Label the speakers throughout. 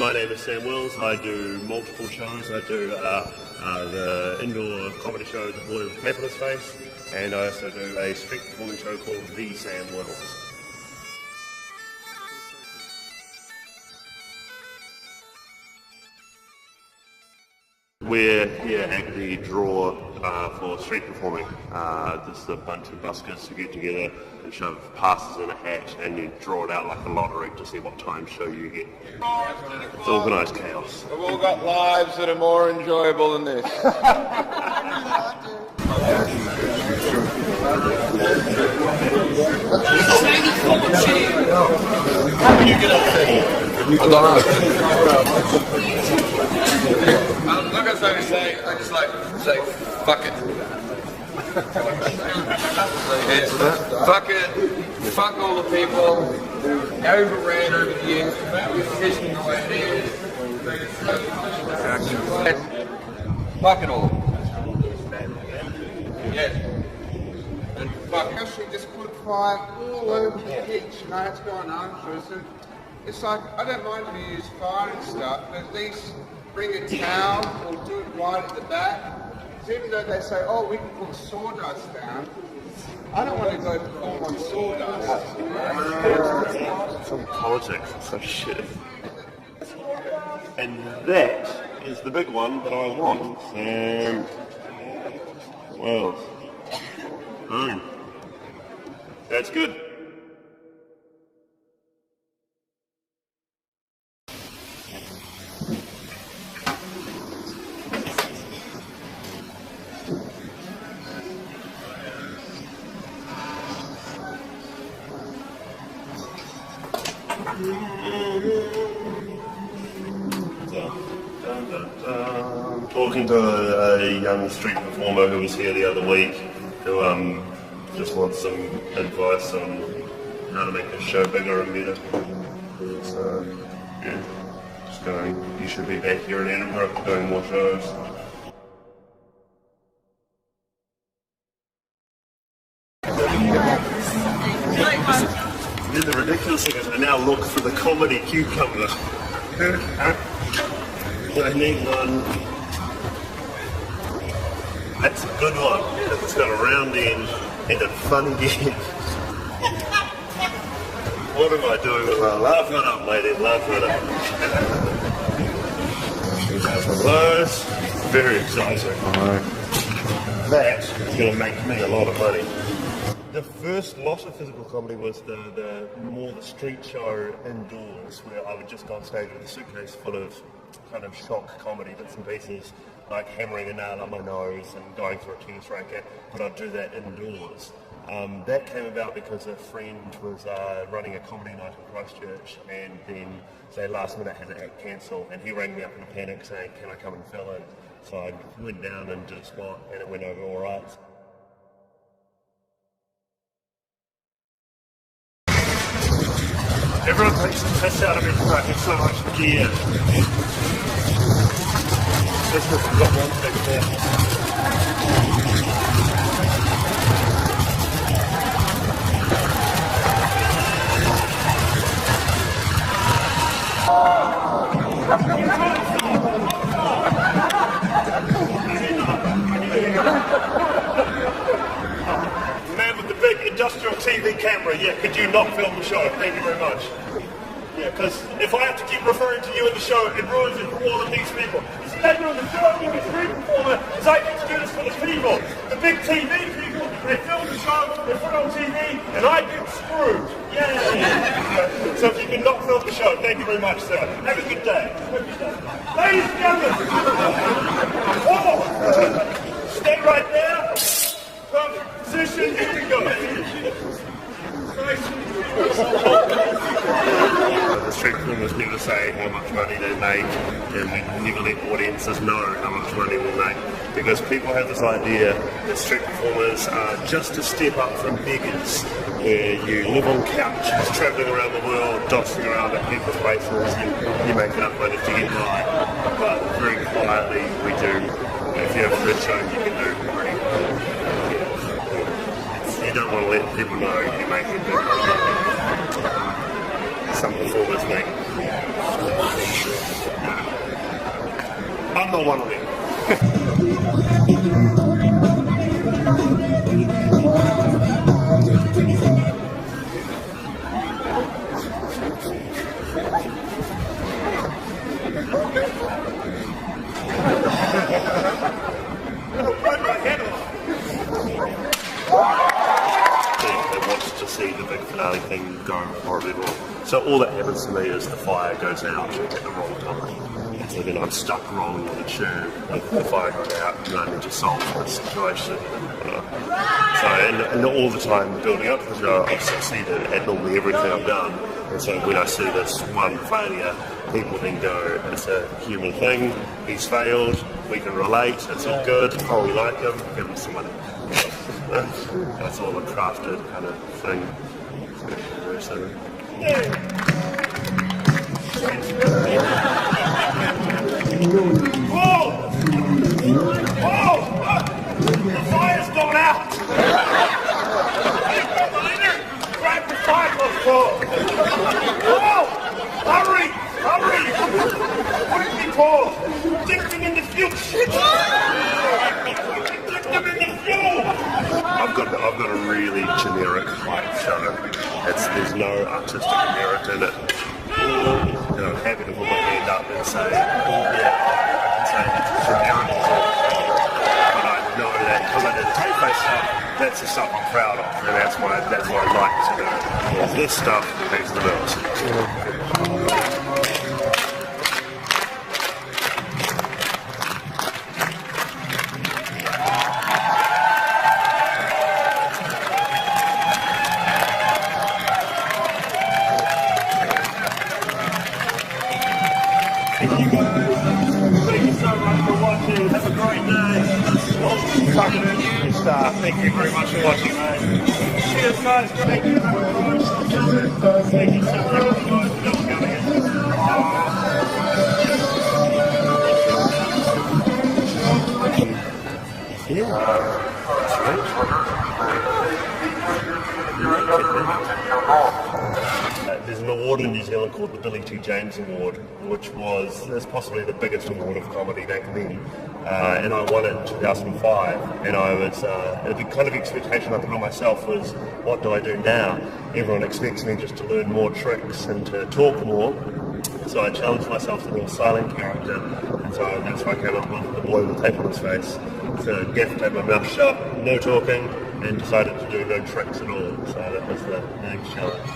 Speaker 1: My name is Sam Wills. I do multiple shows. I do the indoor comedy show, The Boy with Paper on His Face, and I also do a street performing show called The Sam Wills. We're here at the draw for street performing. This is a bunch of buskers who get together and shove passes in a hat, and you draw it out like a lottery to see what time show you get. It's organised chaos.
Speaker 2: We've all got lives that are more enjoyable than this.
Speaker 1: How do you get up there?
Speaker 2: I don't know. I'm not going to say, I just like say, fuck it. It's fuck it, fuck all the people who overran over the years, fishing the way it is. Fuck it all. Yes. And fuck, actually just put fire all over the pitch, you know, it's going on, Tristan. It's like, I don't mind if you use fire and stuff, but at least bring a towel or do it right at the back. Because even though they say, oh, we can put sawdust down, I don't want to go perform on sawdust.
Speaker 1: It's all politics, it's so shit. And that is the big one that I want. Sam Wills. That's good. Talking to a young street performer who was here the other week, who just wants some advice on how to make the show bigger and better. So, yeah, just going. You should be back here in Edinburgh doing more shows. Then the ridiculous thing is I now look for the comedy cucumber. I need one. That's a good one. It's got a round end and a funny end. What am I doing with that? Laugh it up, lady. Laugh it up. One of those. Very exciting. That is going to make me a lot of money. The first lot of physical comedy was the more the street show indoors, where I would just go on stage with a suitcase full of kind of shock comedy bits and pieces, like hammering a nail on my nose and going through a tennis racket, but I'd do that indoors. That came about because a friend was running a comedy night in Christchurch, and then they last minute had the act cancel, and he rang me up in a panic saying, can I come and fill in? So I went down and did a spot, and it went over all right. Everyone takes the piss out of me for having so much gear. This has got one thing there. Man with the big industrial TV camera, yeah, could you not film the show? Thank you very much. Yeah, because if I have to keep referring to you in the show, it ruins it for all of these people. You see, they're doing the show, you're a street performer, is I get to do this for the people. The big TV people, they film the show, they put it on TV, and I get screwed. Yeah. So if you can not film the show, thank you very much, sir. Have a good day. Ladies and gentlemen, stay right there. Perfect position, here we go. The street performers never say how much money they make, and we never let audiences know how much money we make, because people have this idea that street performers are just a step up from beggars, where you live on couches, travelling around the world, dossing around at people's places, you make enough money to get by. But very quietly, we do. If you have a good show, you can do pretty well. You don't want to let people know you're making good money. Some performers make I'm not one of them. It wants to see the big finale thing go horribly wrong. So all that happens to me is the fire goes out at the wrong time. So then I'm stuck rolling on the tube. The fire goes out and I need to solve the situation. So, and all the time building up to the show, I've succeeded at normally everything I've done. And so when I see this one failure, people then go, it's a human thing, he's failed, we can relate, it's all good, oh, we like him, give him some money. That's all a crafted kind of thing. So, whoa! Whoa! The fire's gone out! Grab the fire before! Whoa! Hurry! Hurry! Put it before! Stick them in the fuel! Shit! Stick them in the fuel! I've got a really generic hype show. There's no artistic merit in it. And I'm happy to put my hand up and say, yeah, I can say it's generic. But I know that because I did the tape-based stuff, that's the stuff I'm proud of, and that's what I like to do. This stuff pays the bills. Thank you so much for watching. Have a great day. Thank you very much for watching, mate. Cheers, guys. Thank you very much. Thank you so much, guys. There's an award in New Zealand called the Billy T. James Award, which is possibly the biggest award of comedy back then. And I won it in 2005. And I was, the kind of expectation I put on myself was, what do I do now? Everyone expects me just to learn more tricks and to talk more. So I challenged myself to do a silent character, and so that's why I came up with the boy with tape on his face. So gaff tape my mouth shut, no talking, and decided to do no tricks at all. So that was the next challenge.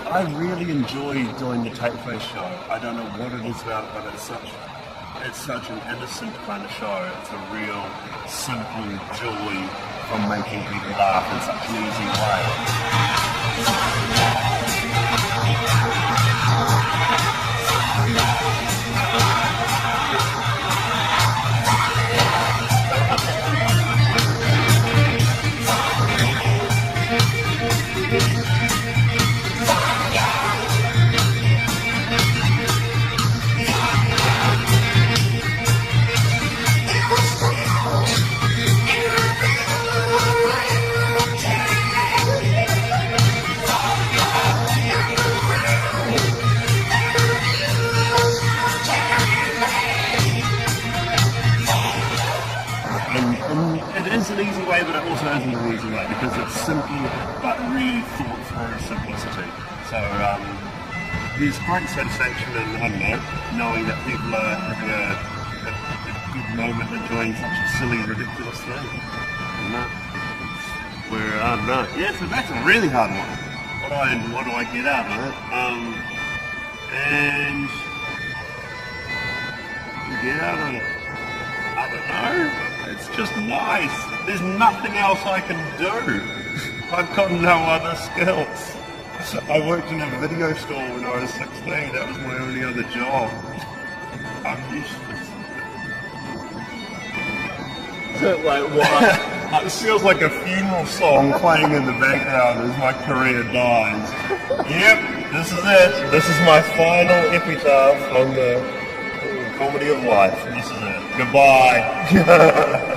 Speaker 1: I really enjoy doing the Tape Face show. I don't know what it is about it, but it's such an innocent kind of show. It's a real simple joy from making people laugh in such an easy way. chosen the reason why, because it's simple but really thought through simplicity. So there's great satisfaction in, I don't know, knowing that people are having a good moment enjoying such a silly, ridiculous thing. And where, I don't know. Yeah, so that's a really hard one. What do I get out of it? And get out of it. I don't know. It's just nice. There's nothing else I can do. I've got no other skills. I worked in a video store when I was 16. That was my only other job. I'm useless. Like what? It feels like a funeral song playing in the background as my career dies. Yep, this is it. This is my final epitaph on the comedy of life. This is it. Goodbye.